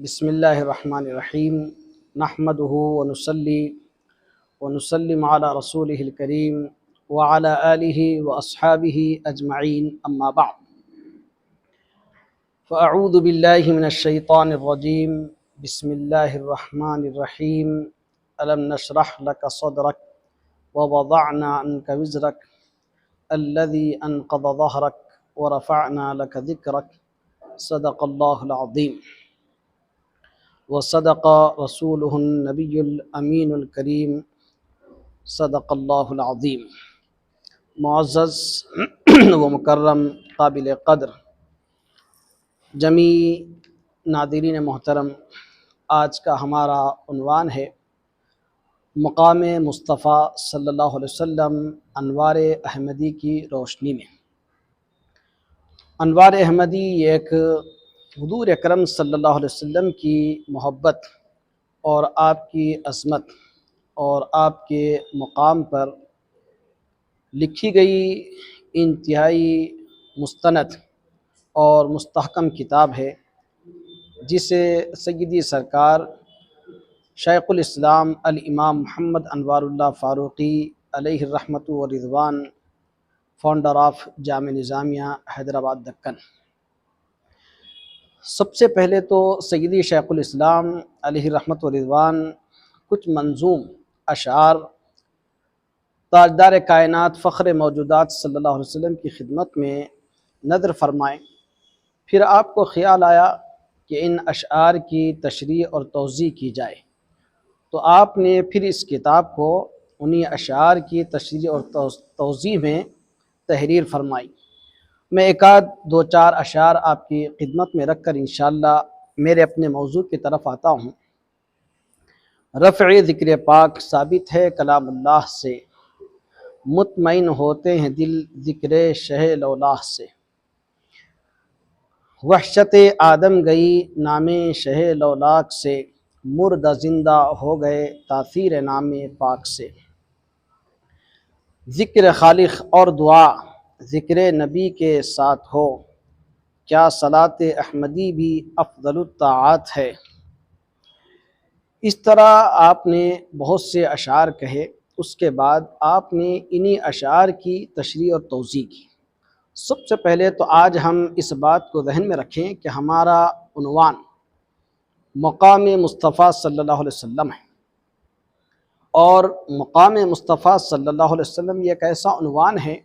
بسم اللہ الرحمن الرحیم نحمدہ ونصلی ونسلم علی رسولہ الکریم وعلی آلہ واصحابہ اجمعین اما بعد فاعوذ باللہ من الشیطان الرجیم بسم اللہ الرحمن الرحیم الم نشرح لک صدرک ووضعنا عنک وزرک الذی انقض ظہرک ورفعنا لک ذکرک صدق اللہ العظیم وصدق رسولہ النبی الامین الکریم صدق اللہ العظیم۔ معزز و مکرم قابل قدر جمیع ناظرین محترم، آج کا ہمارا عنوان ہے مقام مصطفیٰ صلی اللہ علیہ وسلم انوار احمدی کی روشنی میں۔ انوار احمدی یہ ایک حضور اکرم صلی اللہ علیہ وسلم کی محبت اور آپ کی عظمت اور آپ کے مقام پر لکھی گئی انتہائی مستند اور مستحکم کتاب ہے، جسے سیدی سرکار شیخ الاسلام الامام محمد انوار اللہ فاروقی علیہ الرحمۃ والرضوان، فاؤنڈر آف جامع نظامیہ حیدرآباد دکن۔ سب سے پہلے تو سیدی شیخ الاسلام علیہ الرحمۃ والرضوان کچھ منظوم اشعار تاجدار کائنات فخر موجودات صلی اللہ علیہ وسلم کی خدمت میں نظر فرمائیں۔ پھر آپ کو خیال آیا کہ ان اشعار کی تشریح اور توضیح کی جائے، تو آپ نے پھر اس کتاب کو انہی اشعار کی تشریح اور توضیح میں تحریر فرمائی۔ میں ایک آدھ دو چار اشعار آپ کی خدمت میں رکھ کر انشاءاللہ میرے اپنے موضوع کی طرف آتا ہوں۔ رفع ذکر پاک ثابت ہے کلام اللہ سے، مطمئن ہوتے ہیں دل ذکر شہ لولاہ سے۔ وحشت آدم گئی نام شہ لولاک سے، مردہ زندہ ہو گئے تاثیر نام پاک سے۔ ذکر خالق اور دعا ذکر نبی کے ساتھ ہو، کیا صلاۃ احمدی بھی افضل الطاعات ہے۔ اس طرح آپ نے بہت سے اشعار کہے، اس کے بعد آپ نے انہی اشعار کی تشریح اور توضیح کی۔ سب سے پہلے تو آج ہم اس بات کو ذہن میں رکھیں کہ ہمارا عنوان مقام مصطفیٰ صلی اللہ علیہ وسلم ہے، اور مقام مصطفیٰ صلی اللہ علیہ وسلم یہ ایک ایسا عنوان ہے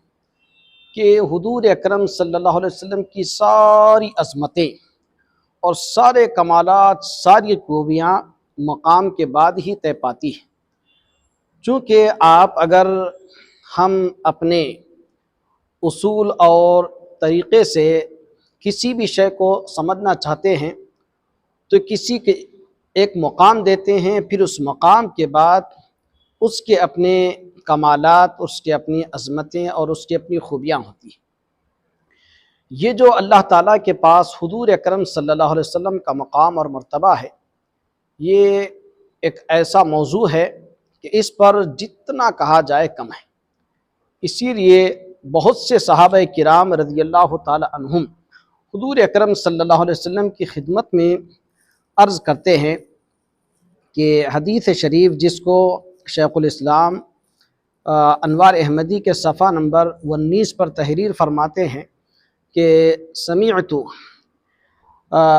کہ حضور اکرم صلی اللہ علیہ وسلم کی ساری عظمتیں اور سارے کمالات، ساری خوبیاں مقام کے بعد ہی طے پاتی ہیں۔ چونکہ اگر ہم اپنے اصول اور طریقے سے کسی بھی شے کو سمجھنا چاہتے ہیں تو کسی کے ایک مقام دیتے ہیں، پھر اس مقام کے بعد اس کے اپنے کمالات، اس کے اپنی عظمتیں اور اس کی اپنی خوبیاں ہوتی ہیں۔ یہ جو اللہ تعالیٰ کے پاس حضور اکرم صلی اللہ علیہ وسلم کا مقام اور مرتبہ ہے، یہ ایک ایسا موضوع ہے کہ اس پر جتنا کہا جائے کم ہے۔ اسی لیے بہت سے صحابہ کرام رضی اللہ تعالی عنہم حضور اکرم صلی اللہ علیہ وسلم کی خدمت میں عرض کرتے ہیں کہ حدیث شریف جس کو شیخ الاسلام انوار احمدی کے صفحہ نمبر 19 پر تحریر فرماتے ہیں کہ سمعت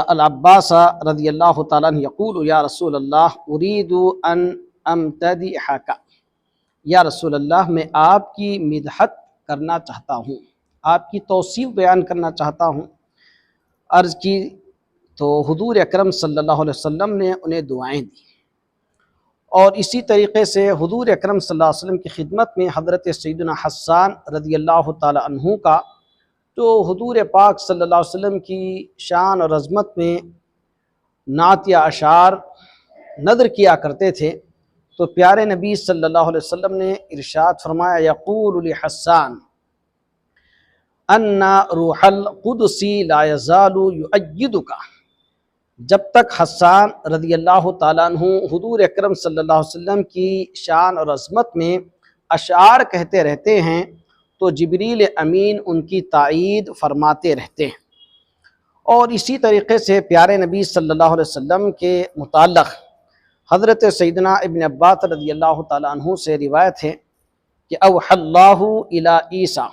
العباس رضی اللہ تعالیٰ عنہ یقول یا رسول اللہ اريد ان امتدحک، یا رسول اللہ میں آپ کی مدحت کرنا چاہتا ہوں، آپ کی توصیف بیان کرنا چاہتا ہوں۔ عرض کی تو حضور اکرم صلی اللہ علیہ وسلم نے انہیں دعائیں دی، اور اسی طریقے سے حضور اکرم صلی اللہ علیہ وسلم کی خدمت میں حضرت سیدنا حسان رضی اللہ تعالی عنہ کا جو حضور پاک صلی اللہ علیہ وسلم کی شان اور عظمت میں نعت یا اشعار نظر کیا کرتے تھے، تو پیارے نبی صلی اللہ علیہ وسلم نے ارشاد فرمایا یقول لحسان ان روح القدس لا یزال یؤیدک۔ جب تک حسان رضی اللہ تعالیٰ عنہ حضور اکرم صلی اللہ علیہ وسلم کی شان اور عظمت میں اشعار کہتے رہتے ہیں تو جبریل امین ان کی تائید فرماتے رہتے ہیں، اور اسی طریقے سے پیارے نبی صلی اللہ علیہ وسلم کے متعلق حضرت سیدنا ابن عباس رضی اللہ تعالیٰ عنہ سے روایت ہے کہ اوحی اللہ الی عیسیٰ،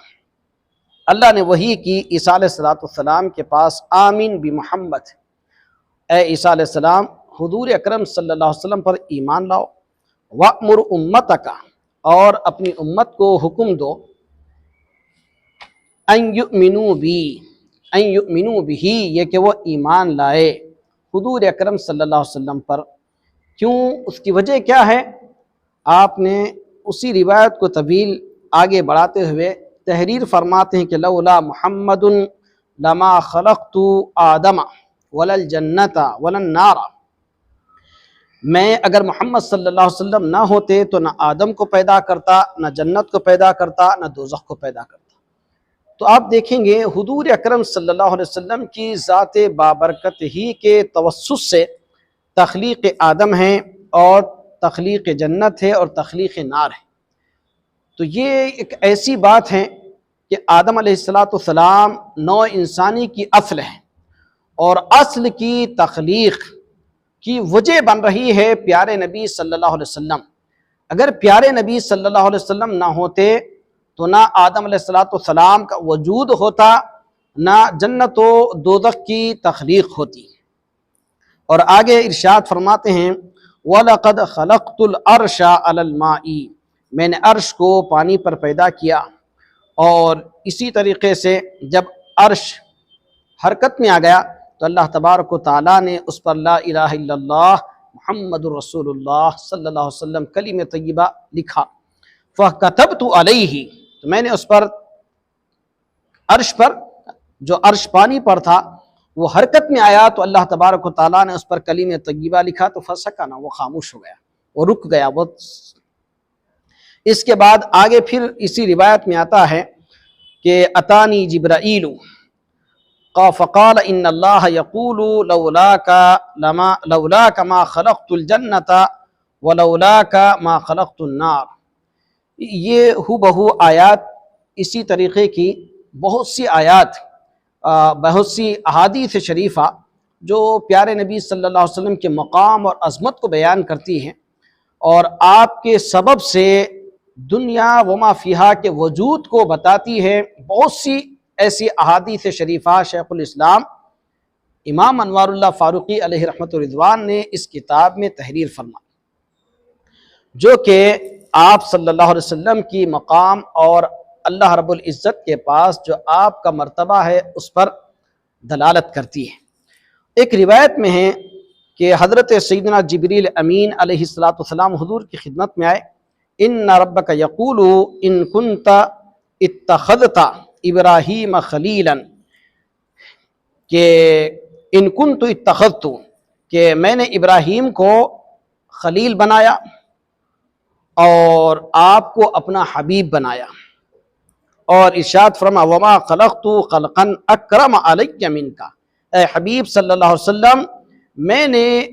اللہ نے وحی کی عیسیٰ علیہ السلام کے پاس آمین بمحمد، اے عیسیٰ علیہ السلام حضور اکرم صلی اللہ علیہ وسلم پر ایمان لاؤ، وَأْمُرْ أُمَّتَكَ، اور اپنی امت کو حکم دو، أَن يُؤْمِنُوا بِهِ، یہ کہ وہ ایمان لائے حضور اکرم صلی اللہ علیہ وسلم پر۔ کیوں؟ اس کی وجہ کیا ہے؟ آپ نے اسی روایت کو طویل آگے بڑھاتے ہوئے تحریر فرماتے ہیں کہ لولا محمد لما خلقت آدم ولا الجنت ولا النار، میں اگر محمد صلی اللہ علیہ وسلم نہ ہوتے تو نہ آدم کو پیدا کرتا، نہ جنت کو پیدا کرتا، نہ دوزخ کو پیدا کرتا۔ تو آپ دیکھیں گے حضور اکرم صلی اللہ علیہ وسلم کی ذات بابرکت ہی کے توسط سے تخلیق آدم ہے اور تخلیق جنت ہے اور تخلیق نار ہے۔ تو یہ ایک ایسی بات ہے کہ آدم علیہ السلام نوع انسانی کی اصل ہے، اور اصل کی تخلیق کی وجہ بن رہی ہے پیارے نبی صلی اللہ علیہ وسلم۔ اگر پیارے نبی صلی اللہ علیہ وسلم نہ ہوتے تو نہ آدم علیہ السلام کا وجود ہوتا، نہ جنت و دوزخ کی تخلیق ہوتی۔ اور آگے ارشاد فرماتے ہیں وَلَقَدْ خَلَقْتُ الْعَرْشَ عَلَى الْمَاءِ، میں نے عرش کو پانی پر پیدا کیا، اور اسی طریقے سے جب عرش حرکت میں آ گیا تو اللہ تبارک و تعالیٰ نے اس پر لا الہ الا اللہ محمد الرسول اللہ صلی اللہ علیہ وسلم کلمہ طیبہ لکھا، فَكَتَبْتُ عَلَيْهِ، تو میں نے اس پر عرش پر، جو عرش پانی پر تھا وہ حرکت میں آیا تو اللہ تبارک و تعالیٰ نے اس پر کلمہ طیبہ لکھا، تو فسکن، وہ خاموش ہو گیا، وہ رک گیا۔ وہ اس کے بعد آگے پھر اسی روایت میں آتا ہے کہ اتانی جبرائیل فقال ان اللہ یقول لولاک ما خلقت الجنت ولولاک ما خلقت النار۔ یہ ہو بہو آیات، اسی طریقے کی بہت سی آیات، بہت سی احادیث شریفہ جو پیارے نبی صلی اللہ علیہ وسلم کے مقام اور عظمت کو بیان کرتی ہیں، اور آپ کے سبب سے دنیا وما فیہا کے وجود کو بتاتی ہے۔ بہت سی ایسی احادیث شریفہ شیخ الاسلام امام انوار اللہ فاروقی علیہ رحمۃ الرضوان نے اس کتاب میں تحریر فرمائی، جو کہ آپ صلی اللہ علیہ وسلم کی مقام اور اللہ رب العزت کے پاس جو آپ کا مرتبہ ہے اس پر دلالت کرتی ہے۔ ایک روایت میں ہے کہ حضرت سیدنا جبریل امین علیہ السلام حضور کی خدمت میں آئے، ان ربک یقول ان کنت اتخذت ابراہیم خلیلا، کہ ان کنت اتخذت، کہ میں نے ابراہیم کو خلیل بنایا اور آپ کو اپنا حبیب بنایا، اور ارشاد فرما وما خلقت خلقا اکرم علی منک، اے حبیب صلی اللہ علیہ وسلم میں نے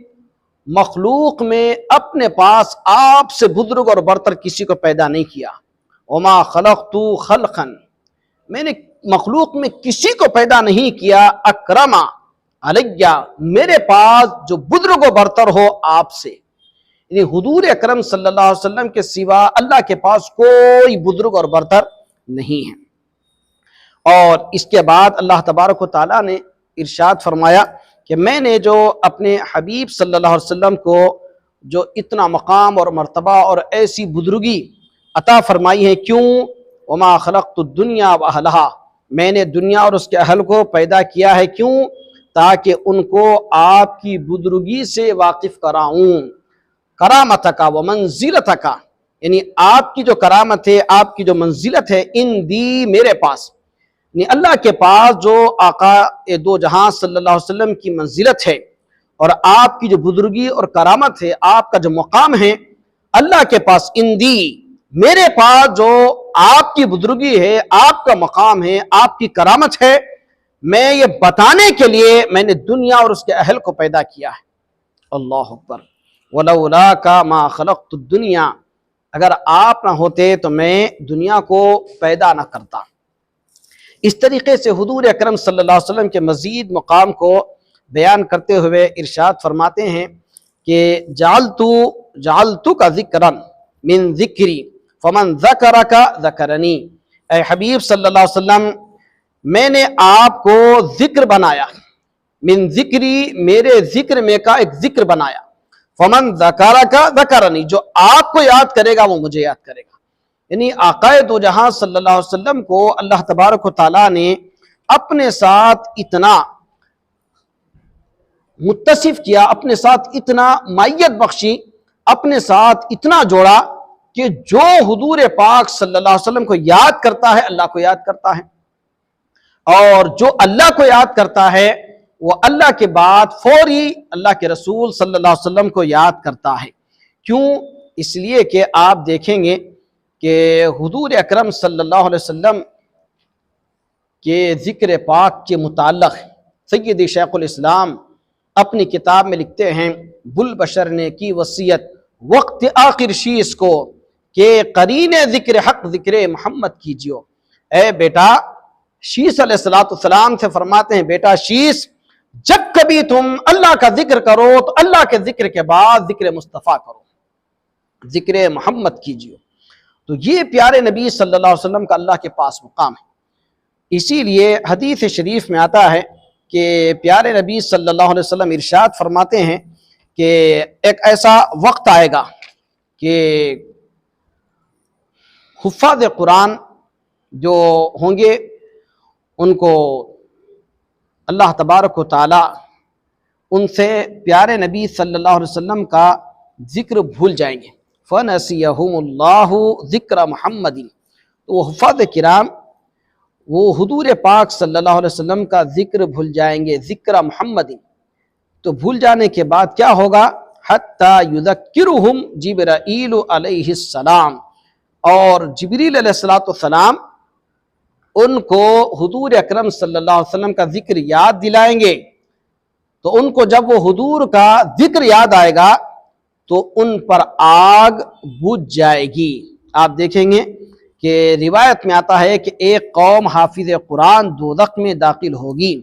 مخلوق میں اپنے پاس آپ سے بزرگ اور برتر کسی کو پیدا نہیں کیا۔ وما خلقت خلقا، میں نے مخلوق میں کسی کو پیدا نہیں کیا اکرم علی، میرے پاس جو بزرگ و برتر ہو آپ سے، یعنی حضور اکرم صلی اللہ علیہ وسلم کے سوا اللہ کے پاس کوئی بزرگ اور برتر نہیں ہے۔ اور اس کے بعد اللہ تبارک و تعالیٰ نے ارشاد فرمایا کہ میں نے جو اپنے حبیب صلی اللہ علیہ وسلم کو جو اتنا مقام اور مرتبہ اور ایسی بزرگی عطا فرمائی ہے، کیوں؟ وما خلقت الدنیا واہلہا، میں نے دنیا اور اس کے اہل کو پیدا کیا ہے، کیوں؟ تاکہ ان کو آپ کی بزرگی سے واقف کراؤں، کرامتک و منزلتک، یعنی آپ کی جو کرامت ہے، آپ کی جو منزلت ہے، ان دی میرے پاس، یعنی اللہ کے پاس جو آقا دو جہاں صلی اللہ علیہ وسلم کی منزلت ہے، اور آپ کی جو بزرگی اور کرامت ہے، آپ کا جو مقام ہے اللہ کے پاس، ان دی میرے پاس جو آپ کی بزرگی ہے، آپ کا مقام ہے، آپ کی کرامت ہے، میں یہ بتانے کے لیے میں نے دنیا اور اس کے اہل کو پیدا کیا ہے۔ اللہ اکبر۔ وَلَوْلَاكَ مَا خَلَقْتُ الدُّنْيَا، اگر آپ نہ ہوتے تو میں دنیا کو پیدا نہ کرتا۔ اس طریقے سے حضور اکرم صلی اللہ علیہ وسلم کے مزید مقام کو بیان کرتے ہوئے ارشاد فرماتے ہیں کہ جعلتو کا ذکرن من ذکری فمن ذکرک ذکرنی، اے حبیب صلی اللہ علیہ وسلم میں نے آپ کو ذکر بنایا، من ذکری میرے ذکر میں کا ایک ذکر بنایا، فمن ذکرک ذکرنی جو آپ کو یاد کرے گا وہ مجھے یاد کرے گا۔ یعنی آقا دو جہاں صلی اللہ علیہ وسلم کو اللہ تبارک و تعالیٰ نے اپنے ساتھ اتنا متصف کیا، اپنے ساتھ اتنا مائیت بخشی، اپنے ساتھ اتنا جوڑا کہ جو حضور پاک صلی اللہ علیہ وسلم کو یاد کرتا ہے اللہ کو یاد کرتا ہے، اور جو اللہ کو یاد کرتا ہے وہ اللہ کے بعد فوری اللہ کے رسول صلی اللہ علیہ وسلم کو یاد کرتا ہے۔ کیوں؟ اس لیے کہ آپ دیکھیں گے کہ حضور اکرم صلی اللہ علیہ وسلم کے ذکر پاک کے متعلق سید شیخ الاسلام اپنی کتاب میں لکھتے ہیں، بلبشر نے کی وصیت وقت آخر شیش کو کہ قرین ذکر حق ذکر محمد کیجیو۔ اے بیٹا، شیش علیہ السلام سے فرماتے ہیں بیٹا شیش، جب کبھی تم اللہ کا ذکر کرو تو اللہ کے ذکر کے بعد ذکر مصطفیٰ کرو، ذکر محمد کیجیو۔ تو یہ پیارے نبی صلی اللہ علیہ وسلم کا اللہ کے پاس مقام ہے۔ اسی لیے حدیث شریف میں آتا ہے کہ پیارے نبی صلی اللہ علیہ وسلم ارشاد فرماتے ہیں کہ ایک ایسا وقت آئے گا کہ حفاظ قرآن جو ہوں گے ان کو اللہ تبارک و تعالی ان سے پیارے نبی صلی اللہ علیہ وسلم کا ذکر بھول جائیں گے، فَنَسِيَهُمُ اللَّهُ ذِكْرَ مُحَمَّدٍ۔ تو وہ حفاظ کرام وہ حضور پاک صلی اللہ علیہ وسلم کا ذکر بھول جائیں گے، ذکر محمد۔ تو بھول جانے کے بعد کیا ہوگا؟ حَتَّى يُذَكِّرُهُمْ جِبْرَائِيلُ علیہ السلام، اور جبریل علیہ السلام ان کو حضور اکرم صلی اللہ علیہ وسلم کا ذکر یاد دلائیں گے۔ تو ان کو جب وہ حضور کا ذکر یاد آئے گا تو ان پر آگ بجھ جائے گی۔ آپ دیکھیں گے کہ روایت میں آتا ہے کہ ایک قوم حافظ قرآن دوزخ میں داخل ہوگی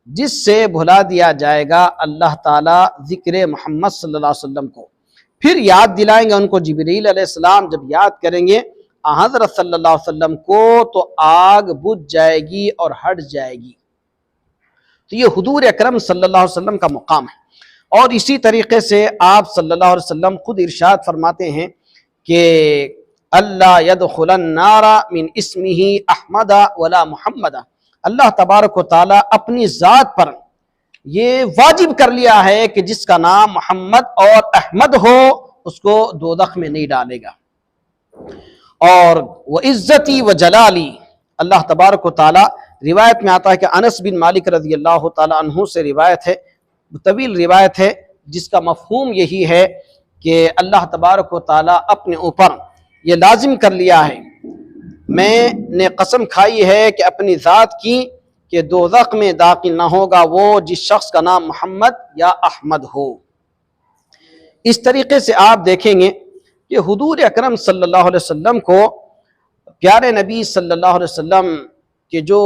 جس سے بھلا دیا جائے گا اللہ تعالیٰ ذکر محمد صلی اللہ علیہ وسلم کو، پھر یاد دلائیں گے ان کو جبریل علیہ السلام۔ جب یاد کریں گے حضرت صلی اللہ علیہ وسلم کو تو آگ بجھ جائے گی اور ہٹ جائے گی۔ تو یہ حضور اکرم صلی اللہ علیہ وسلم کا مقام ہے۔ اور اسی طریقے سے آپ صلی اللہ علیہ وسلم خود ارشاد فرماتے ہیں کہ اللہ يدخل النار من اسمہ احمد ولا محمد، اللہ تبارک و تعالیٰ اپنی ذات پر یہ واجب کر لیا ہے کہ جس کا نام محمد اور احمد ہو اس کو دوزخ میں نہیں ڈالے گا۔ اور وعزتی و جلالی، اللہ تبارک و تعالیٰ روایت میں آتا ہے کہ انس بن مالک رضی اللہ تعالیٰ عنہ سے روایت ہے، طویل روایت ہے، جس کا مفہوم یہی ہے کہ اللہ تبارک و تعالیٰ اپنے اوپر یہ لازم کر لیا ہے، میں نے قسم کھائی ہے کہ اپنی ذات کی کہ دوزخ میں داخل نہ ہوگا وہ جس شخص کا نام محمد یا احمد ہو۔ اس طریقے سے آپ دیکھیں گے کہ حضور اکرم صلی اللہ علیہ وسلم کو پیارے نبی صلی اللہ علیہ وسلم کے جو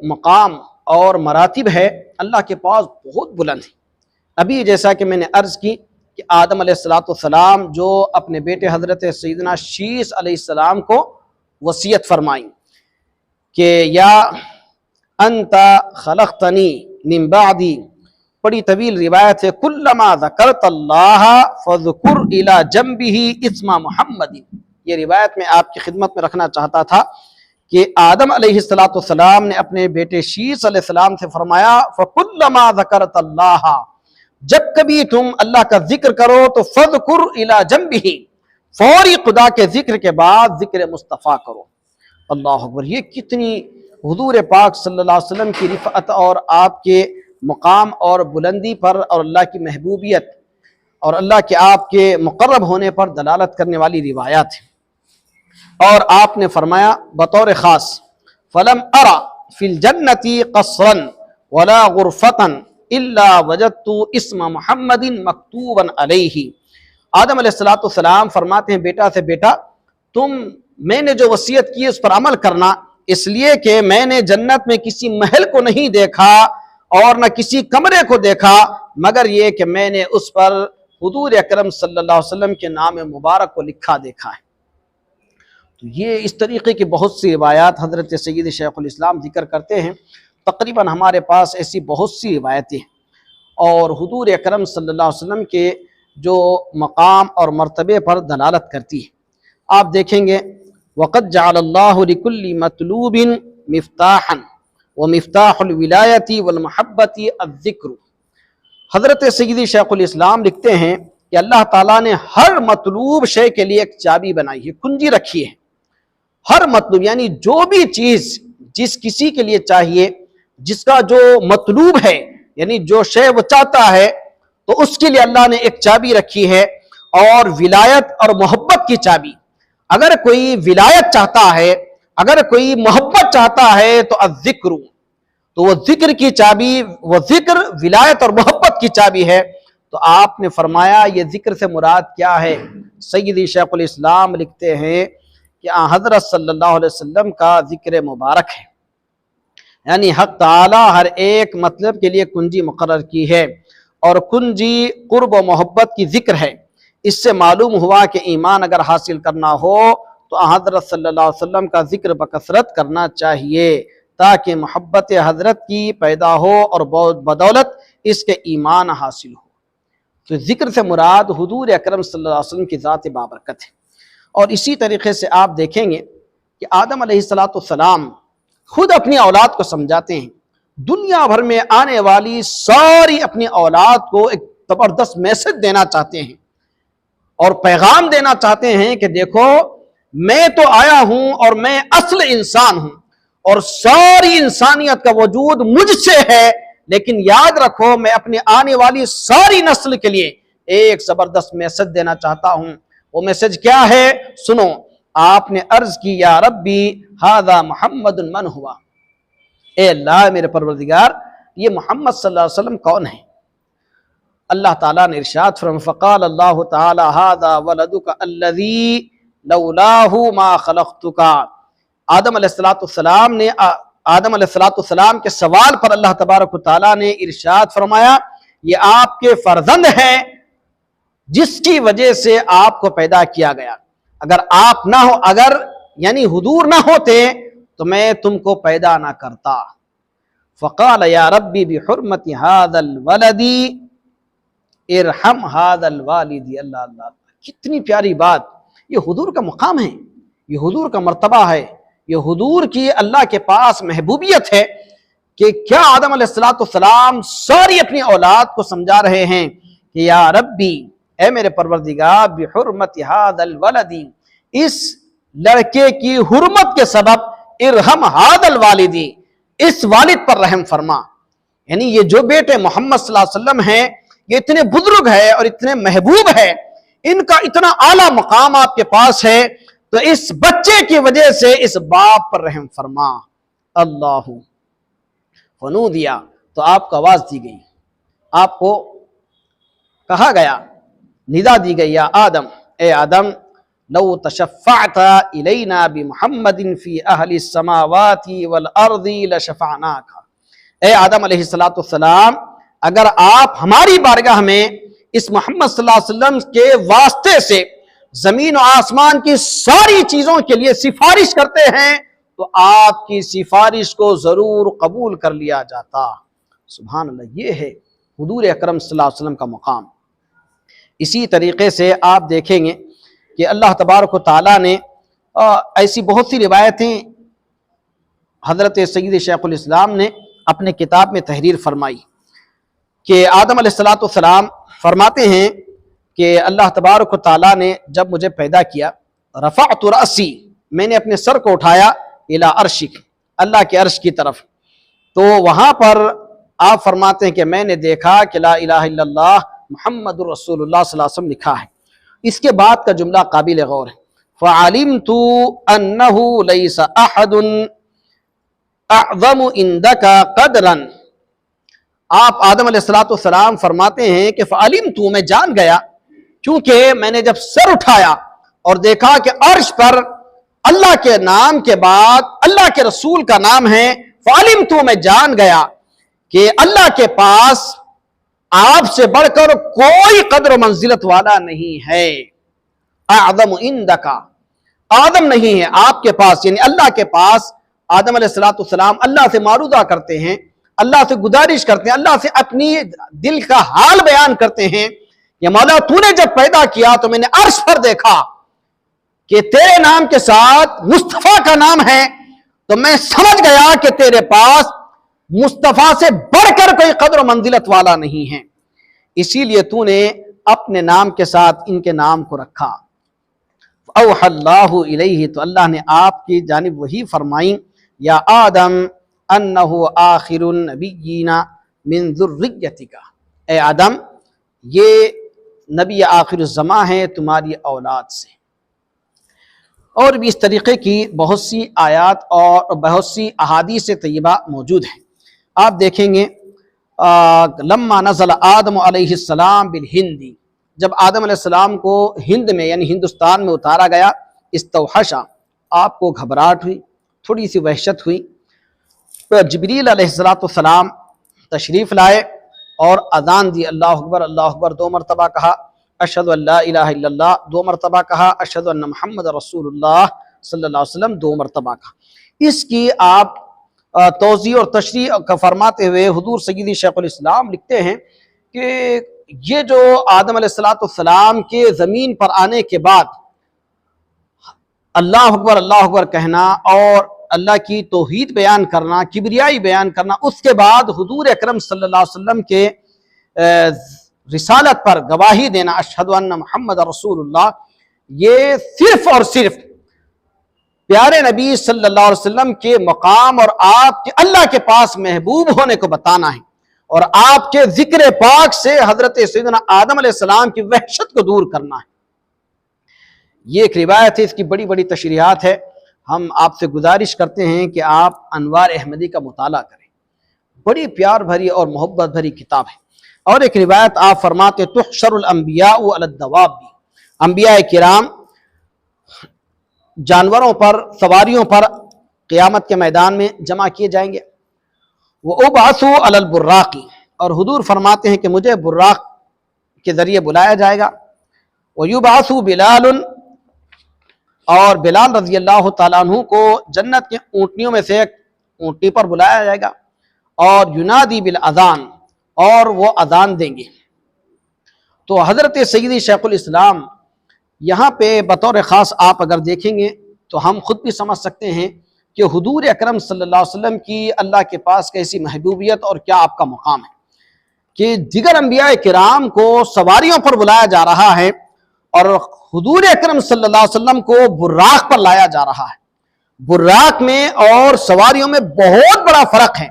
مقام اور مراتب ہے اللہ کے پاس بہت بلند ہے۔ ابھی جیسا کہ میں نے عرض کی کہ آدم علیہ السلام جو اپنے بیٹے حضرت سیدنا شیس علیہ السلام کو وصیت فرمائیں کہ یا انت خلقتنی من بعدی، بڑی طویل روایت ہے، کلما ذکرت اللہ فذکر الی جنبہ اسم محمد۔ یہ روایت میں آپ کی خدمت میں رکھنا چاہتا تھا کہ آدم علیہ السلام نے اپنے بیٹے شیس علیہ السلام سے فرمایا فکلما ذکرت اللہ، جب کبھی تم اللہ کا ذکر کرو تو فذکر الی جنبہ، فوری خدا کے ذکر کے بعد ذکر مصطفیٰ کرو۔ اللہ اکبر، یہ کتنی حضور پاک صلی اللہ علیہ وسلم کی رفعت اور آپ کے مقام اور بلندی پر اور اللہ کی محبوبیت اور اللہ کے آپ کے مقرب ہونے پر دلالت کرنے والی روایات ہیں۔ اور آپ نے فرمایا بطور خاص فلم ارى فی الجنت قصرا ولا غرفتا الا وجدت اسم محمد مکتوبا علیہ۔ آدم علیہ السلام فرماتے ہیں بیٹا سے، بیٹا میں نے جو وصیت کی اس پر عمل کرنا اس لیے کہ میں نے جنت میں کسی محل کو نہیں دیکھا اور نہ کسی کمرے کو دیکھا مگر یہ کہ میں نے اس پر حضور اکرم صلی اللہ علیہ وسلم کے نام مبارک کو لکھا دیکھا ہے۔ تو یہ اس طریقے کی بہت سی روایات حضرت سید شیخ الاسلام ذکر کرتے ہیں۔ تقریباً ہمارے پاس ایسی بہت سی روایتیں ہیں، اور حضور اکرم صلی اللہ علیہ وسلم کے جو مقام اور مرتبے پر دلالت کرتی ہے۔ آپ دیکھیں گے وَقَدْ جَعَلَ اللَّهُ لِكُلِّ مَطْلُوبٍ مِفْتَاحًا وَمِفْتَاحُ الْوِلَایَةِ وَالْمَحَبَّةِ الذِّکْرُ۔ حضرت سیدی شیخ الاسلام لکھتے ہیں کہ اللہ تعالیٰ نے ہر مطلوب شے کے لیے ایک چابی بنائی ہے، کنجی رکھی ہے۔ ہر مطلوب یعنی جو بھی چیز جس کسی کے لیے چاہیے، جس کا جو مطلوب ہے، یعنی جو شے وہ چاہتا ہے، تو اس کے لیے اللہ نے ایک چابی رکھی ہے، اور ولایت اور محبت کی چابی۔ اگر کوئی ولایت چاہتا ہے، اگر کوئی محبت چاہتا ہے تو الذکر، تو وہ ذکر کی چابی، وہ ذکر ولایت اور محبت کی چابی ہے۔ تو آپ نے فرمایا یہ ذکر سے مراد کیا ہے؟ سیدی شیخ الاسلام لکھتے ہیں کہ حضرت صلی اللہ علیہ وسلم کا ذکر مبارک ہے، یعنی حق تعالی ہر ایک مطلب کے لیے کنجی مقرر کی ہے، اور کنجی قرب و محبت کی ذکر ہے۔ اس سے معلوم ہوا کہ ایمان اگر حاصل کرنا ہو تو حضرت صلی اللہ علیہ وسلم کا ذکر بکثرت کرنا چاہیے، تاکہ محبت حضرت کی پیدا ہو اور بدولت اس کے ایمان حاصل ہو۔ تو ذکر سے مراد حضور اکرم صلی اللہ علیہ وسلم کی ذات بابرکت ہے۔ اور اسی طریقے سے آپ دیکھیں گے کہ آدم علیہ السلام خود اپنی اولاد کو سمجھاتے ہیں، دنیا بھر میں آنے والی ساری اپنی اولاد کو ایک زبردست میسج دینا چاہتے ہیں، اور پیغام دینا چاہتے ہیں کہ دیکھو میں تو آیا ہوں اور میں اصل انسان ہوں، اور ساری انسانیت کا وجود مجھ سے ہے، لیکن یاد رکھو میں اپنی آنے والی ساری نسل کے لیے ایک زبردست میسج دینا چاہتا ہوں۔ وہ میسج کیا ہے؟ سنو۔ آپ نے عرض کی یا ربی ھذا محمد من ہوا، اے اللہ میرے پروردگار یہ محمد صلی اللہ علیہ وسلم کون ہے؟ اللہ تعالیٰ نے ارشاد فرمایا فقال اللہ تعالی ھذا ولدک الذی لولاہ ما خلقتک۔ آدم علیہ السلام کے سوال پر اللہ تبارک و تعالیٰ نے ارشاد فرمایا یہ آپ کے فرزند ہیں جس کی وجہ سے آپ کو پیدا کیا گیا، اگر آپ نہ ہو، اگر یعنی حضور نہ ہوتے تو میں تم کو پیدا نہ کرتا۔ فقال یا ربی بحرمت ھذا الولد ارحم ھذا الوالد۔ اللہ اللہ، کتنی پیاری بات! یہ حضور کا مقام ہے، یہ حضور کا مرتبہ ہے، یہ حضور کی اللہ کے پاس محبوبیت ہے کہ کیا آدم علیہ السلام ساری اپنی اولاد کو سمجھا رہے ہیں کہ یا ربی، اے میرے پروردگار بحرمت ھذا الولد، اس لڑکے کی حرمت کے سبب ارحم ھذا الوالد، اس والد پر رحم فرما۔ یعنی یہ جو بیٹے محمد صلی اللہ علیہ وسلم ہیں یہ اتنے بزرگ ہے اور اتنے محبوب ہے، ان کا اتنا اعلیٰ مقام آپ کے پاس ہے، تو اس بچے کی وجہ سے اس باپ پر رحم فرما۔ اللہ فنودیا، تو آپ کو آواز دی گئی، آپ کو کہا گیا، ندا دی گئی، یا آدم، اے آدم لو تشفعت الینا بمحمد فی اہل السماوات والارض لشفعناک۔ اے آدم علیہ السلام، اگر آپ ہماری بارگاہ میں اس محمد صلی اللہ علیہ وسلم کے واسطے سے زمین و آسمان کی ساری چیزوں کے لیے سفارش کرتے ہیں تو آپ کی سفارش کو ضرور قبول کر لیا جاتا۔ سبحان اللہ، یہ ہے حضور اکرم صلی اللہ علیہ وسلم کا مقام۔ اسی طریقے سے آپ دیکھیں گے کہ اللہ تبارک و تعالیٰ نے ایسی بہت سی روایتیں حضرت سید شیخ الاسلام نے اپنے کتاب میں تحریر فرمائی کہ آدم علیہ السلام فرماتے ہیں کہ اللہ تبارک و تعالیٰ نے جب مجھے پیدا کیا، رفعت رأسی، میں نے اپنے سر کو اٹھایا، الی عرشک، اللہ کے عرش کی طرف، تو وہاں پر آپ فرماتے ہیں کہ میں نے دیکھا کہ لا الہ الا اللہ محمد رسول اللہ صلی اللہ علیہ وسلم لکھا ہے۔ اس کے بعد کا جملہ قابل غور ہے، فعلمت انہ لیس احد اعظم عندک قدرا۔ آپ آدم علیہ السلام فرماتے ہیں کہ فعلمت، میں جان گیا، کیونکہ میں نے جب سر اٹھایا اور دیکھا کہ عرش پر اللہ کے نام کے بعد اللہ کے رسول کا نام ہے، فعلمت میں جان گیا کہ اللہ کے پاس آپ سے بڑھ کر کوئی قدر و منزلت والا نہیں ہے، اعظم عندک، آدم نہیں ہے آپ کے پاس، یعنی اللہ کے پاس آدم علیہ السلام اللہ سے معروضہ کرتے ہیں، اللہ سے گزارش کرتے ہیں، اللہ سے اپنی دل کا حال بیان کرتے ہیں کہ مولا تو نے جب پیدا کیا تو میں نے عرش پر دیکھا کہ تیرے نام کے ساتھ مصطفیٰ کا نام ہے، تو میں سمجھ گیا کہ تیرے پاس مصطفیٰ سے بڑھ کر کوئی قدر و منزلت والا نہیں ہے، اسی لیے تو نے اپنے نام کے ساتھ ان کے نام کو رکھا۔ اوحى اللہ الیہ، تو اللہ نے آپ کی جانب وحی فرمائی، یا آدم انہ آخر النبیین من ذریتک، اے آدم یہ نبی آخر الزماں ہے تمہاری اولاد سے۔ اور بھی اس طریقے کی بہت سی آیات اور بہت سی احادیث طیبہ موجود ہیں۔ آپ دیکھیں گے لما نزل آدم علیہ السلام بالہند، جب آدم علیہ السلام کو ہند میں یعنی ہندوستان میں اتارا گیا، استوحشا، آپ کو گھبراہٹ ہوئی، تھوڑی سی وحشت ہوئی، جبریل علیہ السلام تشریف لائے اور اذان دی، اللہ اکبر 2 مرتبہ کہا، اشہد ان لا الہ الا اللہ 2 مرتبہ کہا، اشہد ان محمد رسول اللہ صلی اللہ علیہ وسلم 2 مرتبہ کہا۔ اس کی آپ توضیح اور تشریح فرماتے ہوئے حضور سیدی شیخ الاسلام لکھتے ہیں کہ یہ جو آدم علیہ السلام کے زمین پر آنے کے بعد اللہ اکبر کہنا اور اللہ کی توحید بیان کرنا، کبریائی بیان کرنا، اس کے بعد حضور اکرم صلی اللہ علیہ وسلم کے رسالت پر گواہی دینا، اشہد ان محمد رسول اللہ، یہ صرف اور صرف پیارے نبی صلی اللہ علیہ وسلم کے مقام اور آپ کے اللہ کے پاس محبوب ہونے کو بتانا ہے، اور آپ کے ذکر پاک سے حضرت سیدنا آدم علیہ السلام کی وحشت کو دور کرنا ہے۔ یہ ایک روایت ہے، اس کی بڑی بڑی تشریحات ہے، ہم آپ سے گزارش کرتے ہیں کہ آپ انوار احمدی کا مطالعہ کریں، بڑی پیار بھری اور محبت بھری کتاب ہے۔ اور ایک روایت آپ فرماتے تحشر الانبیاء علی الدواب، انبیاء کرام جانوروں پر، سواریوں پر قیامت کے میدان میں جمع کیے جائیں گے۔ وَأُبْعَثُوا عَلَى الْبُرَّاقِ، اور حضور فرماتے ہیں کہ مجھے براق کے ذریعے بلایا جائے گا۔ وَيُبْعَثُوا بِلَالٌ، اور بلال رضی اللہ تعالیٰ عنہ کو جنت کے اونٹنیوں میں سے ایک اونٹنی پر بلایا جائے گا، اور ینادی بالاذان، اور وہ اذان دیں گے۔ تو حضرت سیدی شیخ الاسلام یہاں پہ بطور خاص آپ اگر دیکھیں گے تو ہم خود بھی سمجھ سکتے ہیں کہ حضور اکرم صلی اللہ علیہ وسلم کی اللہ کے پاس کیسی محبوبیت اور کیا آپ کا مقام ہے کہ دیگر انبیاء کرام کو سواریوں پر بلایا جا رہا ہے اور حضور اکرم صلی اللہ علیہ وسلم کو براق پر لایا جا رہا ہے۔ براق میں اور سواریوں میں بہت بڑا فرق ہے۔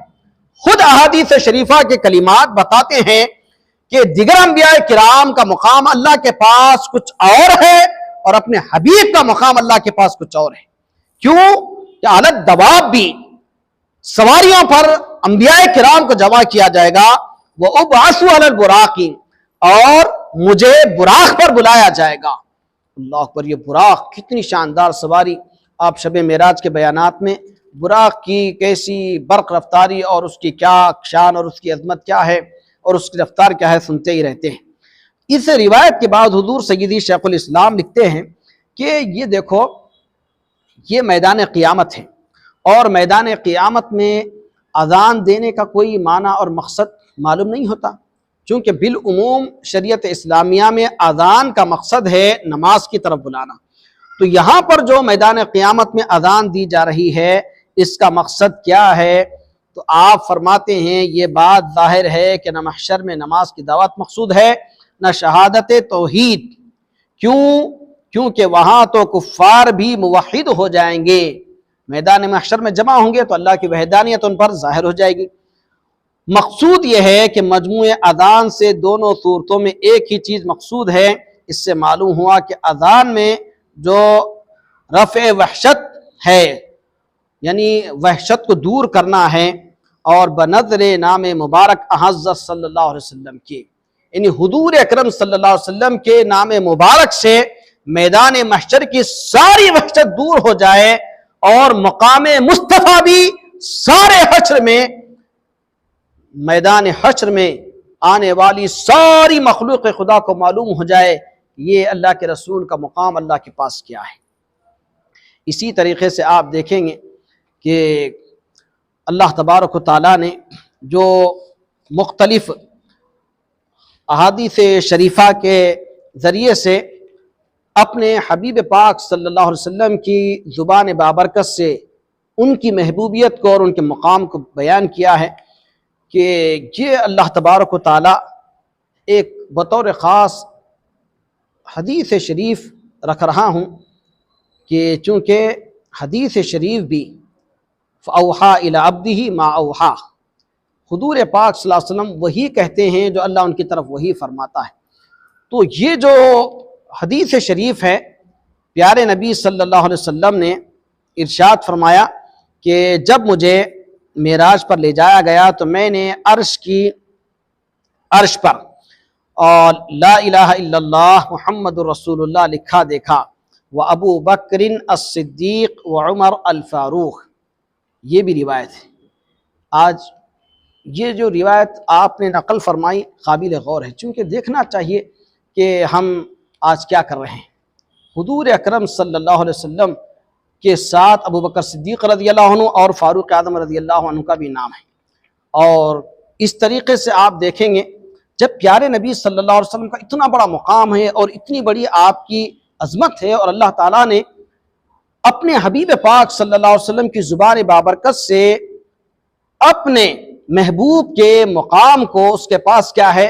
خود احادیث شریفہ کے کلمات بتاتے ہیں کہ دیگر انبیاء کرام کا مقام اللہ کے پاس کچھ اور ہے اور اپنے حبیب کا مقام اللہ کے پاس کچھ اور ہے۔ کیوں کہ علی الدواب بھی سواریوں پر انبیاء کرام کو جمع کیا جائے گا، وَأُبْعَثُوا عَلَى الْبُرَاقِ، اور مجھے براق پر بلایا جائے گا۔ اللہ اکبر، یہ براق کتنی شاندار سواری، آپ شب معراج کے بیانات میں براق کی کیسی برق رفتاری اور اس کی کیا شان اور اس کی عظمت کیا ہے اور اس کی رفتار کیا ہے سنتے ہی رہتے ہیں۔ اس روایت کے بعد حضور سیدی شیخ الاسلام لکھتے ہیں کہ یہ دیکھو یہ میدان قیامت ہے، اور میدان قیامت میں اذان دینے کا کوئی معنی اور مقصد معلوم نہیں ہوتا، چونکہ بالعموم شریعت اسلامیہ میں اذان کا مقصد ہے نماز کی طرف بلانا۔ تو یہاں پر جو میدان قیامت میں اذان دی جا رہی ہے اس کا مقصد کیا ہے؟ تو آپ فرماتے ہیں یہ بات ظاہر ہے کہ نہ محشر میں نماز کی دعوت مقصود ہے نہ شہادت توحید۔ کیونکہ وہاں تو کفار بھی موحد ہو جائیں گے، میدان محشر میں جمع ہوں گے تو اللہ کی وحدانیت ان پر ظاہر ہو جائے گی۔ مقصود یہ ہے کہ مجموع اذان سے دونوں صورتوں میں ایک ہی چیز مقصود ہے۔ اس سے معلوم ہوا کہ اذان میں جو رفع وحشت ہے یعنی وحشت کو دور کرنا ہے، اور بنظر نام مبارک حضرت صلی اللہ علیہ وسلم کی، یعنی حضور اکرم صلی اللہ علیہ وسلم کے نام مبارک سے میدان محشر کی ساری وحشت دور ہو جائے اور مقام مصطفیٰ بھی سارے حشر میں، میدان حشر میں آنے والی ساری مخلوق خدا کو معلوم ہو جائے یہ اللہ کے رسول کا مقام اللہ کے پاس کیا ہے۔ اسی طریقے سے آپ دیکھیں گے کہ اللہ تبارک و تعالیٰ نے جو مختلف احادیث شریفہ کے ذریعے سے اپنے حبیب پاک صلی اللہ علیہ وسلم کی زبان بابرکت سے ان کی محبوبیت کو اور ان کے مقام کو بیان کیا ہے کہ یہ اللہ تبارک و تعالیٰ ایک بطور خاص حدیث شریف رکھ رہا ہوں کہ چونکہ حدیث شریف بھی فَأَوْحَىٰ إِلَىٰ عَبْدِهِ مَا أَوْحَىٰ، حضور پاک صلی اللہ علیہ وسلم وہی کہتے ہیں جو اللہ ان کی طرف وہی فرماتا ہے۔ تو یہ جو حدیث شریف ہے، پیارے نبی صلی اللہ علیہ وسلم نے ارشاد فرمایا کہ جب مجھے معراج پر لے جایا گیا تو میں نے عرش پر اور لا الہ الا اللہ محمد الرسول اللہ لکھا دیکھا، وابو بکر الصدیق وعمر الفاروق، یہ بھی روایت ہے۔ آج یہ جو روایت آپ نے نقل فرمائی قابل غور ہے، چونکہ دیکھنا چاہیے کہ ہم آج کیا کر رہے ہیں۔ حضور اکرم صلی اللہ علیہ وسلم کے ساتھ ابو بکر صدیق رضی اللہ عنہ اور فاروق اعظم رضی اللہ عنہ کا بھی نام ہے، اور اس طریقے سے آپ دیکھیں گے جب پیارے نبی صلی اللہ علیہ وسلم کا اتنا بڑا مقام ہے اور اتنی بڑی آپ کی عظمت ہے، اور اللہ تعالیٰ نے اپنے حبیب پاک صلی اللہ علیہ وسلم کی زبان بابرکت سے اپنے محبوب کے مقام کو اس کے پاس کیا ہے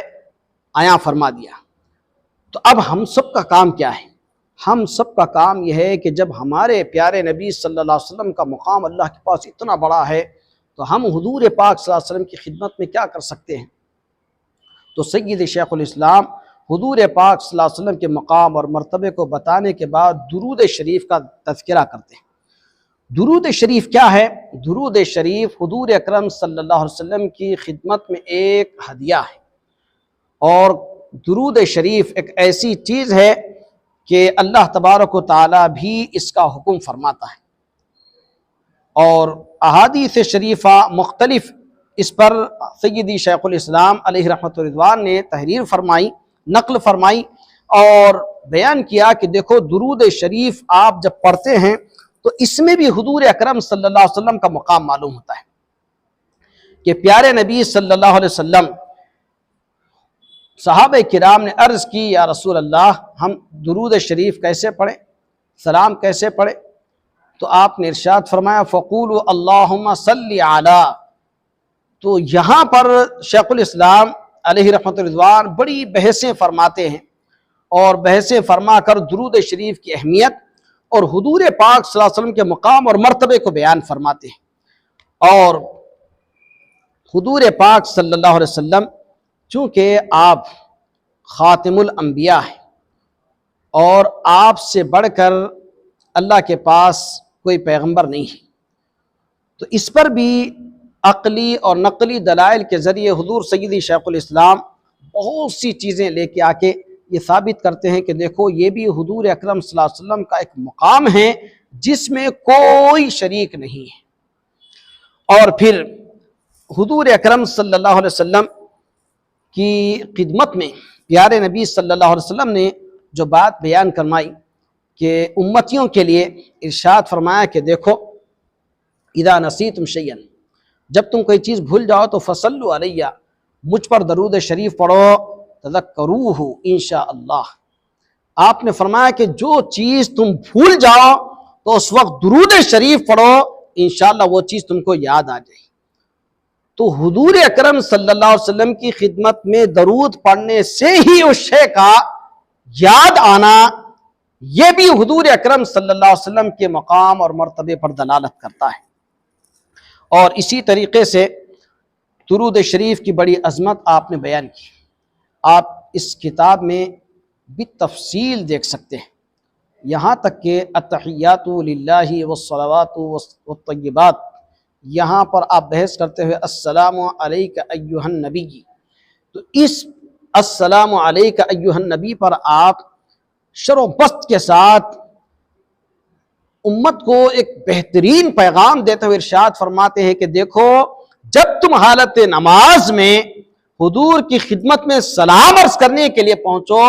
عیاں فرما دیا، تو اب ہم سب کا کام کیا ہے؟ ہم سب کا کام یہ ہے کہ جب ہمارے پیارے نبی صلی اللہ علیہ وسلم کا مقام اللہ کے پاس اتنا بڑا ہے تو ہم حضور پاک صلی اللہ علیہ وسلم کی خدمت میں کیا کر سکتے ہیں؟ تو سید شیخ الاسلام حضور پاک صلی اللہ علیہ وسلم کے مقام اور مرتبے کو بتانے کے بعد درود شریف کا تذکرہ کرتے ہیں۔ درود شریف کیا ہے؟ درود شریف حضور اکرم صلی اللہ علیہ وسلم کی خدمت میں ایک ہدیہ ہے، اور درود شریف ایک ایسی چیز ہے کہ اللہ تبارک و تعالیٰ بھی اس کا حکم فرماتا ہے، اور احادیث شریفہ مختلف اس پر سیدی شیخ الاسلام علیہ رحمۃ الرضوان نے تحریر فرمائی، نقل فرمائی اور بیان کیا کہ دیکھو درود شریف آپ جب پڑھتے ہیں تو اس میں بھی حضور اکرم صلی اللہ علیہ وسلم کا مقام معلوم ہوتا ہے کہ پیارے نبی صلی اللہ علیہ وسلم، صحابہ کرام نے عرض کی یا رسول اللہ ہم درود شریف کیسے پڑھیں، سلام کیسے پڑھیں؟ تو آپ نے ارشاد فرمایا فَقُولُوا اللَّهُمَّ صَلِّ عَلَىٰ۔ تو یہاں پر شیخ الاسلام علیہ رحمۃ الرضوان بڑی بحثیں فرماتے ہیں، اور بحثیں فرما کر درود شریف کی اہمیت اور حضور پاک صلی اللہ علیہ وسلم کے مقام اور مرتبے کو بیان فرماتے ہیں۔ اور حضور پاک صلی اللہ علیہ وسلم چونکہ آپ خاتم الانبیاء ہیں اور آپ سے بڑھ کر اللہ کے پاس کوئی پیغمبر نہیں ہے، تو اس پر بھی عقلی اور نقلی دلائل کے ذریعے حضور سیدی شیخ الاسلام بہت سی چیزیں لے کے آ کے یہ ثابت کرتے ہیں کہ دیکھو یہ بھی حضور اکرم صلی اللہ علیہ وسلم کا ایک مقام ہے جس میں کوئی شریک نہیں ہے۔ اور پھر حضور اکرم صلی اللہ علیہ وسلم کی خدمت میں پیارے نبی صلی اللہ علیہ وسلم نے جو بات بیان فرمائی کہ امتیوں کے لیے ارشاد فرمایا کہ دیکھو اذا نسیتم شیئا، جب تم کوئی چیز بھول جاؤ تو فصلوا علیہ، مجھ پر درود شریف پڑھو، تذکروہ انشاءاللہ۔ آپ نے فرمایا کہ جو چیز تم بھول جاؤ تو اس وقت درود شریف پڑھو، انشاءاللہ وہ چیز تم کو یاد آ جائے۔ تو حضور اکرم صلی اللہ علیہ وسلم کی خدمت میں درود پڑھنے سے ہی اس شے کا یاد آنا، یہ بھی حضور اکرم صلی اللہ علیہ وسلم کے مقام اور مرتبے پر دلالت کرتا ہے۔ اور اسی طریقے سے درود شریف کی بڑی عظمت آپ نے بیان کی، آپ اس کتاب میں بالتفصیل دیکھ سکتے ہیں، یہاں تک کہ التحیات للہ والصلوات والطیبات، یہاں پر آپ بحث کرتے ہوئے السلام علیک ایھا النبی، تو اس السلام علیک ایھا النبی پر آپ شر و بست کے ساتھ امت کو ایک بہترین پیغام دیتے ہوئے ارشاد فرماتے ہیں کہ دیکھو، جب تم حالت نماز میں حضور کی خدمت میں سلام عرض کرنے کے لیے پہنچو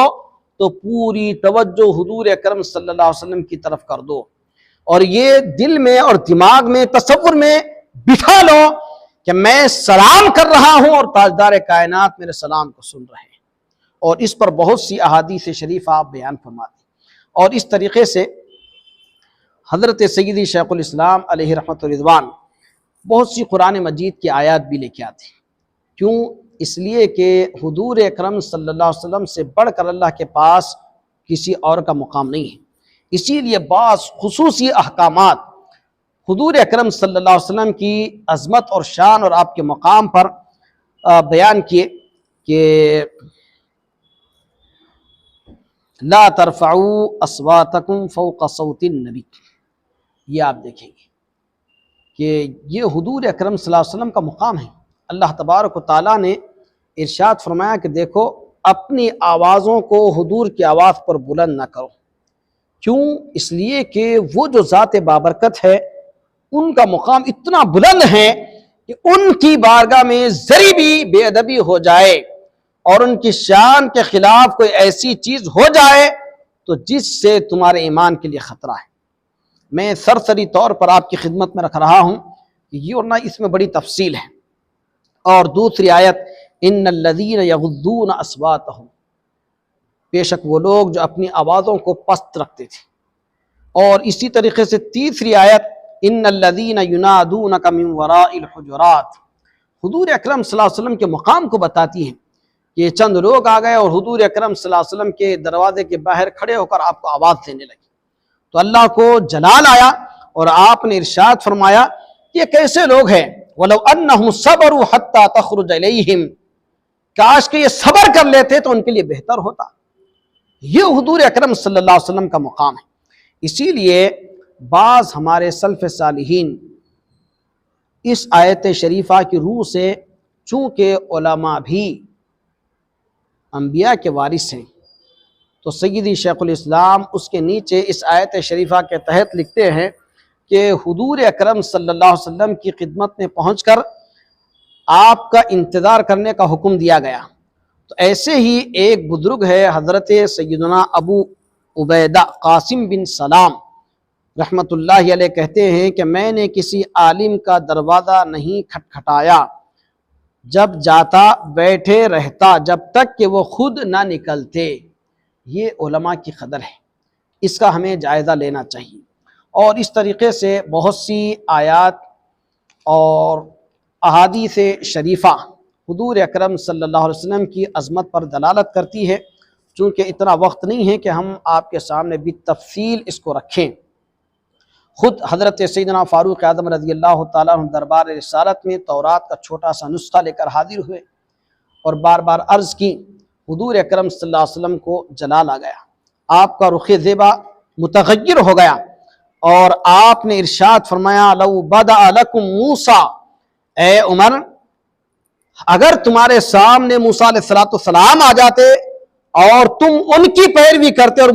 تو پوری توجہ حضور اکرم صلی اللہ علیہ وسلم کی طرف کر دو، اور یہ دل میں اور دماغ میں تصور میں بٹھا لو کہ میں سلام کر رہا ہوں اور تاجدار کائنات میرے سلام کو سن رہے ہیں۔ اور اس پر بہت سی احادیث شریفہ آپ بیان فرماتے ہیں، اور اس طریقے سے حضرت سیدی شیخ الاسلام علیہ رحمۃ الرضوان بہت سی قرآن مجید کی آیات بھی لے کے آتے ہیں۔ کیوں؟ اس لیے کہ حضور اکرم صلی اللہ علیہ وسلم سے بڑھ کر اللہ کے پاس کسی اور کا مقام نہیں ہے، اسی لیے بعض خصوصی احکامات حضور اکرم صلی اللہ علیہ وسلم کی عظمت اور شان اور آپ کے مقام پر بیان کیے کہ لا ترفعوا اصواتکم فوق صوت النبی۔ یہ آپ دیکھیں گے کہ یہ حضور اکرم صلی اللہ علیہ وسلم کا مقام ہے۔ اللہ تبارک و تعالیٰ نے ارشاد فرمایا کہ دیکھو، اپنی آوازوں کو حضور کی آواز پر بلند نہ کرو۔ کیوں؟ اس لیے کہ وہ جو ذات بابرکت ہے ان کا مقام اتنا بلند ہے کہ ان کی بارگاہ میں ذری بھی بے ادبی ہو جائے اور ان کی شان کے خلاف کوئی ایسی چیز ہو جائے تو جس سے تمہارے ایمان کے لیے خطرہ ہے۔ میں سرسری طور پر آپ کی خدمت میں رکھ رہا ہوں کہ یہ ورنہ اس میں بڑی تفصیل ہے۔ اور دوسری آیت، ان الذین یغضون اصواتہم، بے شک وہ لوگ جو اپنی آوازوں کو پست رکھتے تھے۔ اور اسی طریقے سے تیسری آیت، ان الذین ینادونک من وراء الحجرات، حضور اکرم صلی اللہ علیہ وسلم کے مقام کو بتاتی ہیں کہ یہ چند لوگ آ گئے اور حضور اکرم صلی اللہ علیہ وسلم کے دروازے کے باہر کھڑے ہو کر آپ کو آواز دینے لگے، تو اللہ کو جلال آیا اور آپ نے ارشاد فرمایا کہ یہ کیسے لوگ ہیں، وَلَوْ أَنَّهُمْ صَبَرُوا حَتَّى تَخْرُجَ إِلَيْهِمْ، کاش کہ یہ صبر کر لیتے تو ان کے لیے بہتر ہوتا۔ یہ حضور اکرم صلی اللہ علیہ وسلم کا مقام ہے۔ اسی لیے بعض ہمارے سلف صالحین اس آیت شریفہ کی روح سے، چونکہ علماء بھی انبیاء کے وارث ہیں، تو سیدی شیخ الاسلام اس کے نیچے اس آیت شریفہ کے تحت لکھتے ہیں کہ حضور اکرم صلی اللہ علیہ وسلم کی خدمت میں پہنچ کر آپ کا انتظار کرنے کا حکم دیا گیا۔ تو ایسے ہی ایک بزرگ ہے حضرت سیدنا ابو عبیدہ قاسم بن سلام رحمت اللہ علیہ، کہتے ہیں کہ میں نے کسی عالم کا دروازہ نہیں کھٹکھٹایا، جب جاتا بیٹھے رہتا جب تک کہ وہ خود نہ نکلتے۔ یہ علماء کی قدر ہے، اس کا ہمیں جائزہ لینا چاہیے۔ اور اس طریقے سے بہت سی آیات اور احادیث شریفہ حضور اکرم صلی اللہ علیہ وسلم کی عظمت پر دلالت کرتی ہے۔ چونکہ اتنا وقت نہیں ہے کہ ہم آپ کے سامنے بالتفصیل اس کو رکھیں۔ خود حضرت سیدنا فاروق اعظم رضی اللہ تعالیٰ عنہ دربار رسالت میں تورات کا چھوٹا سا نسخہ لے کر حاضر ہوئے اور بار بار عرض کی، حضور اکرم صلی اللہ علیہ وسلم کو جلال آ گیا، آپ کا رخ زیبا متغیر ہو گیا، اور آپ نے ارشاد فرمایا لو بدأ لکم موسیٰ، اے عمر اگر تمہارے سامنے موسیٰ علیہ السلام آ جاتے اور تم ان کی پیروی کرتے اور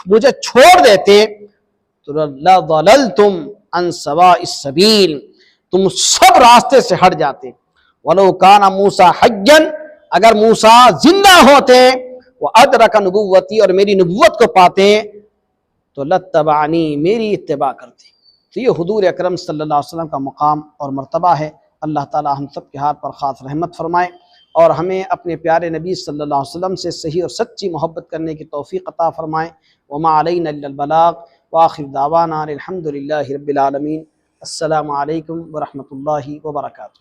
مجھے چھوڑ دیتے تو لَضَلَلْتُمْ عَنْ سَوَاءِ السَّبِيلِ، تم سب راستے سے ہٹ جاتے۔ وَلَوْ كَانَ مُوسَىٰ حَيًّا، اگر موسیٰ زندہ ہوتے وَأَدْرَكَ نُبُوَّتِي، اور میری نبوت کو پاتے تو لَاتَّبَعَنِي، میری اتباع کرتے۔ تو یہ حضور اکرم صلی اللہ علیہ وسلم کا مقام اور مرتبہ ہے۔ اللہ تعالی ہم سب کے ہاتھ پر خاص رحمت فرمائے اور ہمیں اپنے پیارے نبی صلی اللہ علیہ وسلم سے صحیح اور سچی محبت کرنے کی توفیق عطا فرمائے۔ وما علینا الا البلاغ، وآخر دعوانا الحمد للہ رب العالمین۔ السلام علیکم ورحمۃ اللہ وبرکاتہ۔